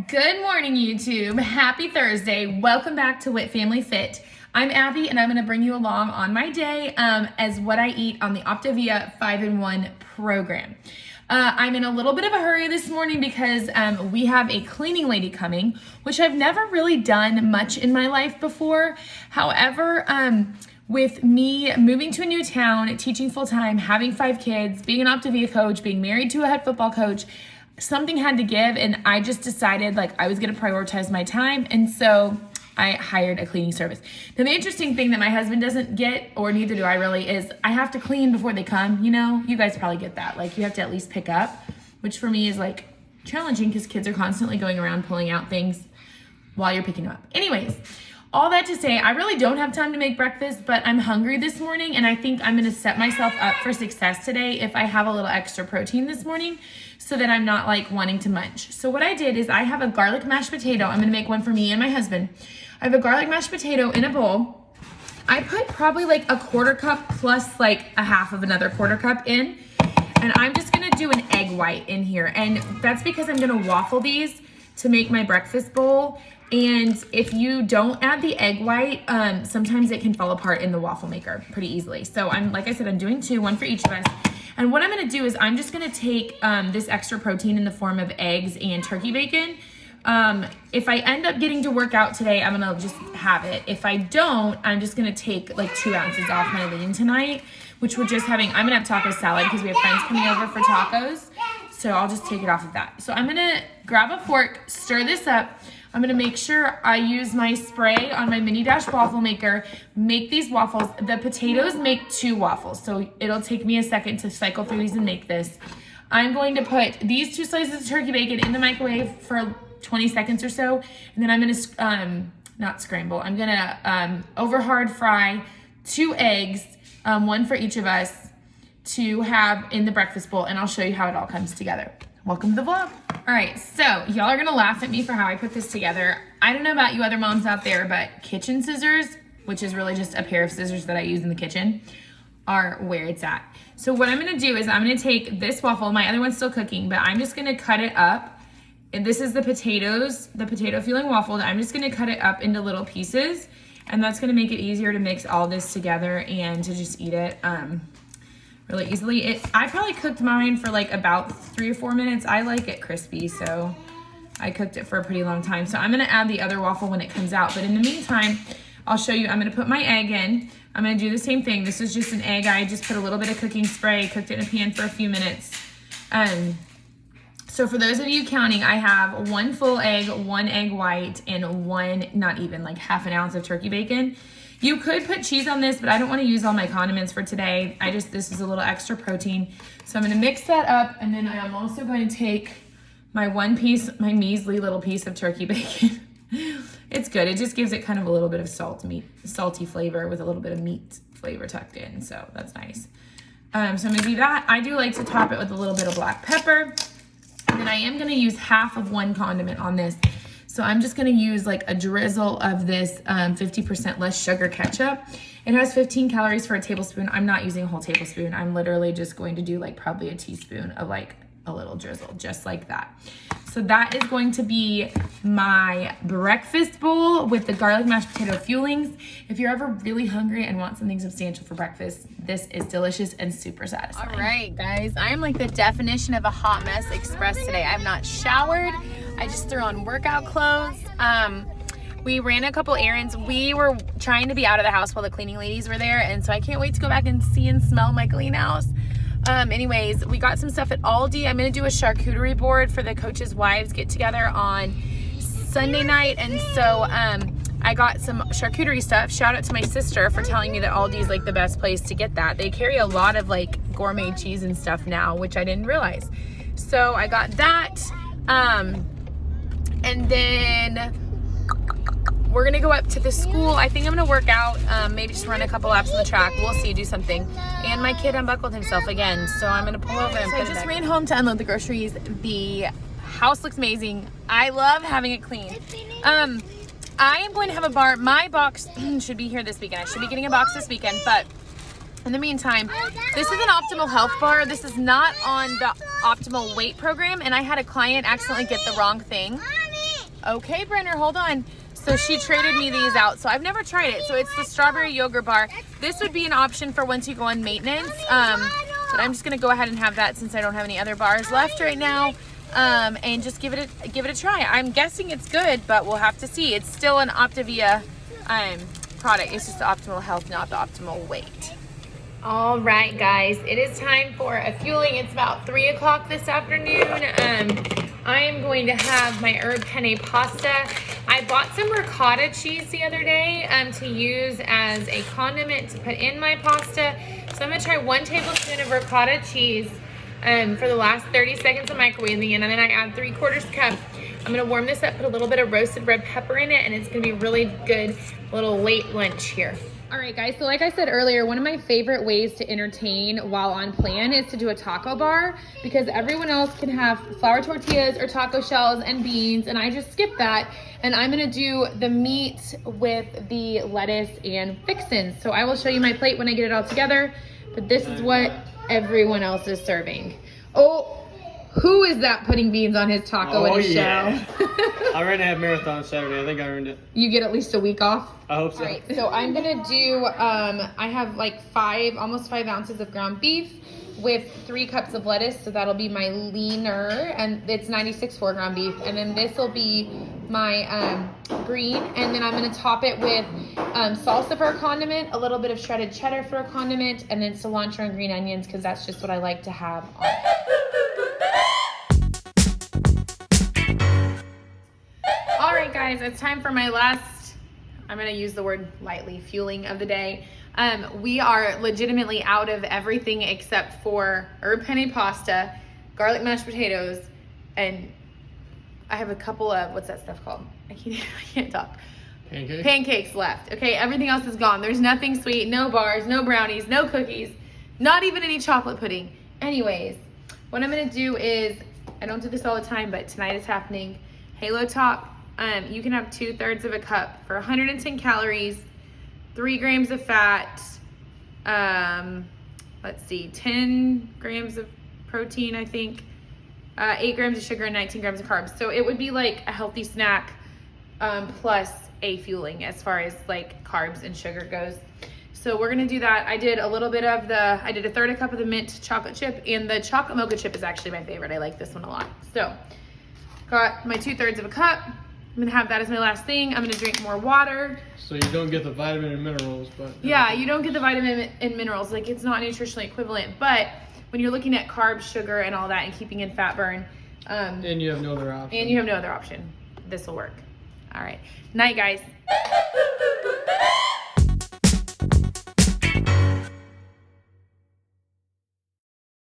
Good morning, YouTube. Happy Thursday. Welcome back to Wit Family Fit. I'm Abby, and I'm going to bring you along on my day as what I eat on the Optavia 5-in-1 program. I'm in a little bit of a hurry this morning because we have a cleaning lady coming, which I've never really done much in my life before. However, with me moving to a new town, teaching full-time, having 5 kids, being an Optavia coach, being married to a head football coach, something had to give, and I just decided I was going to prioritize my time, and so I hired a cleaning service. Now, the interesting thing that my husband doesn't get, or neither do I really, is I have to clean before they come. You know, you guys probably get that. You have to at least pick up, which for me is challenging because kids are constantly going around pulling out things while you're picking them up. Anyways, all that to say, I really don't have time to make breakfast, but I'm hungry this morning, and I think I'm going to set myself up for success today if I have a little extra protein this morning so that I'm not wanting to munch. So what I did is I have a garlic mashed potato. I'm going to make one for me and my husband. I have a garlic mashed potato in a bowl. I put probably a 1/4 cup plus a half of another 1/4 cup in, and I'm just going to do an egg white in here, and that's because I'm going to waffle these to make my breakfast bowl. And if you don't add the egg white, sometimes it can fall apart in the waffle maker pretty easily. So like I said, I'm doing 2, 1 for each of us. And what I'm gonna do is I'm just gonna take this extra protein in the form of eggs and turkey bacon. If I end up getting to work out today, I'm gonna just have it. If I don't, I'm just gonna take 2 ounces off my lean tonight, which we're just having. I'm gonna have taco salad because we have friends coming over for tacos. So I'll just take it off of that. So I'm gonna grab a fork, stir this up. I'm gonna make sure I use my spray on my mini dash waffle maker, make these waffles. The potatoes make 2 waffles, so it'll take me a second to cycle through these and make this. I'm going to put these 2 slices of turkey bacon in the microwave for 20 seconds or so, and then I'm gonna, not scramble, I'm gonna over hard fry 2 eggs, 1 for each of us, to have in the breakfast bowl, and I'll show you how it all comes together. Welcome to the vlog. All right, so y'all are gonna laugh at me for how I put this together. I don't know about you other moms out there, but kitchen scissors, which is really just a pair of scissors that I use in the kitchen, are where it's at. So what I'm gonna do is I'm gonna take this waffle, my other one's still cooking, but I'm just gonna cut it up. And this is the potatoes, the potato filling waffle. I'm just gonna cut it up into little pieces, and that's gonna make it easier to mix all this together and to just eat it really easily. I probably cooked mine for about 3 or 4 minutes. I like it crispy, so I cooked it for a pretty long time. So I'm gonna add the other waffle when it comes out. But in the meantime, I'll show you, I'm gonna put my egg in. I'm gonna do the same thing. This is just an egg. I just put a little bit of cooking spray, cooked it in a pan for a few minutes. So for those of you counting, I have 1 full egg, 1 egg white, and 1, not even, half an ounce of turkey bacon. You could put cheese on this, but I don't want to use all my condiments for today. This is a little extra protein. So I'm going to mix that up, and then I'm also going to take my my measly little piece of turkey bacon. It's good. It just gives it kind of a little bit of salty flavor with a little bit of meat flavor tucked in, so that's nice. So I'm going to do that. I do like to top it with a little bit of black pepper, and then I am going to use half of 1 condiment on this. So I'm just gonna use a drizzle of this 50% less sugar ketchup. It has 15 calories for a tablespoon. I'm not using a whole tablespoon. I'm literally just going to do probably a teaspoon of a little drizzle, just like that. So that is going to be my breakfast bowl with the garlic mashed potato fuelings. If you're ever really hungry and want something substantial for breakfast, this is delicious and super satisfying. All right, guys, I am the definition of a hot mess express today. I have not showered. I just threw on workout clothes. We ran a couple errands. We were trying to be out of the house while the cleaning ladies were there, and so I can't wait to go back and see and smell my clean house. Anyways, we got some stuff at Aldi. I'm gonna do a charcuterie board for the coaches' wives get together on Sunday night, and so I got some charcuterie stuff. Shout out to my sister for telling me that Aldi is the best place to get that. They carry a lot of gourmet cheese and stuff now, which I didn't realize. So I got that, and then we're gonna go up to the school. I think I'm gonna work out, maybe just run a couple laps on the track. We'll see, do something. And my kid unbuckled himself again, so I'm gonna pull over and put it back. I just ran home to unload the groceries. The house looks amazing. I love having it clean. I am going to have a bar. My box should be here this weekend. I should be getting a box this weekend, but in the meantime, this is an Optimal Health bar. This is not on the Optimal Weight program, and I had a client accidentally get the wrong thing. Okay, Brenner, hold on. So she traded me these out. So I've never tried it. So it's the strawberry yogurt bar. This would be an option for once you go on maintenance. But I'm just gonna go ahead and have that since I don't have any other bars left right now. And just give it a try. I'm guessing it's good, but we'll have to see. It's still an Optavia product. It's just the optimal health, not the optimal weight. All right, guys, it is time for a fueling. It's about 3 o'clock this afternoon. I am going to have my herb penne pasta. I bought some ricotta cheese the other day to use as a condiment to put in my pasta. So I'm gonna try 1 tablespoon of ricotta cheese for the last 30 seconds of microwaving, and then I add 3/4 cup. I'm gonna warm this up, put a little bit of roasted red pepper in it, and it's gonna be really good little late lunch here. All right, guys, so like I said earlier, one of my favorite ways to entertain while on plan is to do a taco bar, because everyone else can have flour tortillas or taco shells and beans, and I just skip that, and I'm gonna do the meat with the lettuce and fixins. So I will show you my plate when I get it all together, but this is what everyone else is serving. Oh, who is that putting beans on his taco in his shell? I ran a half marathon Saturday. I think I earned it. You get at least a week off? I hope so. All right, so I'm gonna do, I have like almost 5 ounces of ground beef with 3 cups of lettuce. So that'll be my leaner, and it's 96.4 ground beef. And then this will be my green. And then I'm gonna top it with salsa for a condiment, a little bit of shredded cheddar for a condiment, and then cilantro and green onions, because that's just what I like to have on it. All right, guys, it's time for my last, I'm gonna use the word lightly, fueling of the day. We are legitimately out of everything except for herb penne pasta, garlic mashed potatoes, and I have a couple of, what's that stuff called? I can't talk. Pancakes left. Okay, everything else is gone. There's nothing sweet, no bars, no brownies, no cookies, not even any chocolate pudding. Anyways, what I'm gonna do is, I don't do this all the time, but tonight it's happening. Halo Top. You can have 2/3 of a cup for 110 calories, 3 grams of fat, let's see, 10 grams of protein, I think, 8 grams of sugar, and 19 grams of carbs. So it would be like a healthy snack plus a fueling as far as like carbs and sugar goes. So we're gonna do that. I did a little bit of I did 1/3 cup of the mint chocolate chip, and the chocolate mocha chip is actually my favorite. I like this one a lot. So got my 2/3 of a cup. I'm gonna have that as my last thing. I'm gonna drink more water. So you don't get the vitamin and minerals, but... Yeah, you don't get the vitamin and minerals. Like, it's not nutritionally equivalent, but when you're looking at carbs, sugar, and all that, and keeping in fat burn... and you have no other option. This will work. All right. Night, guys.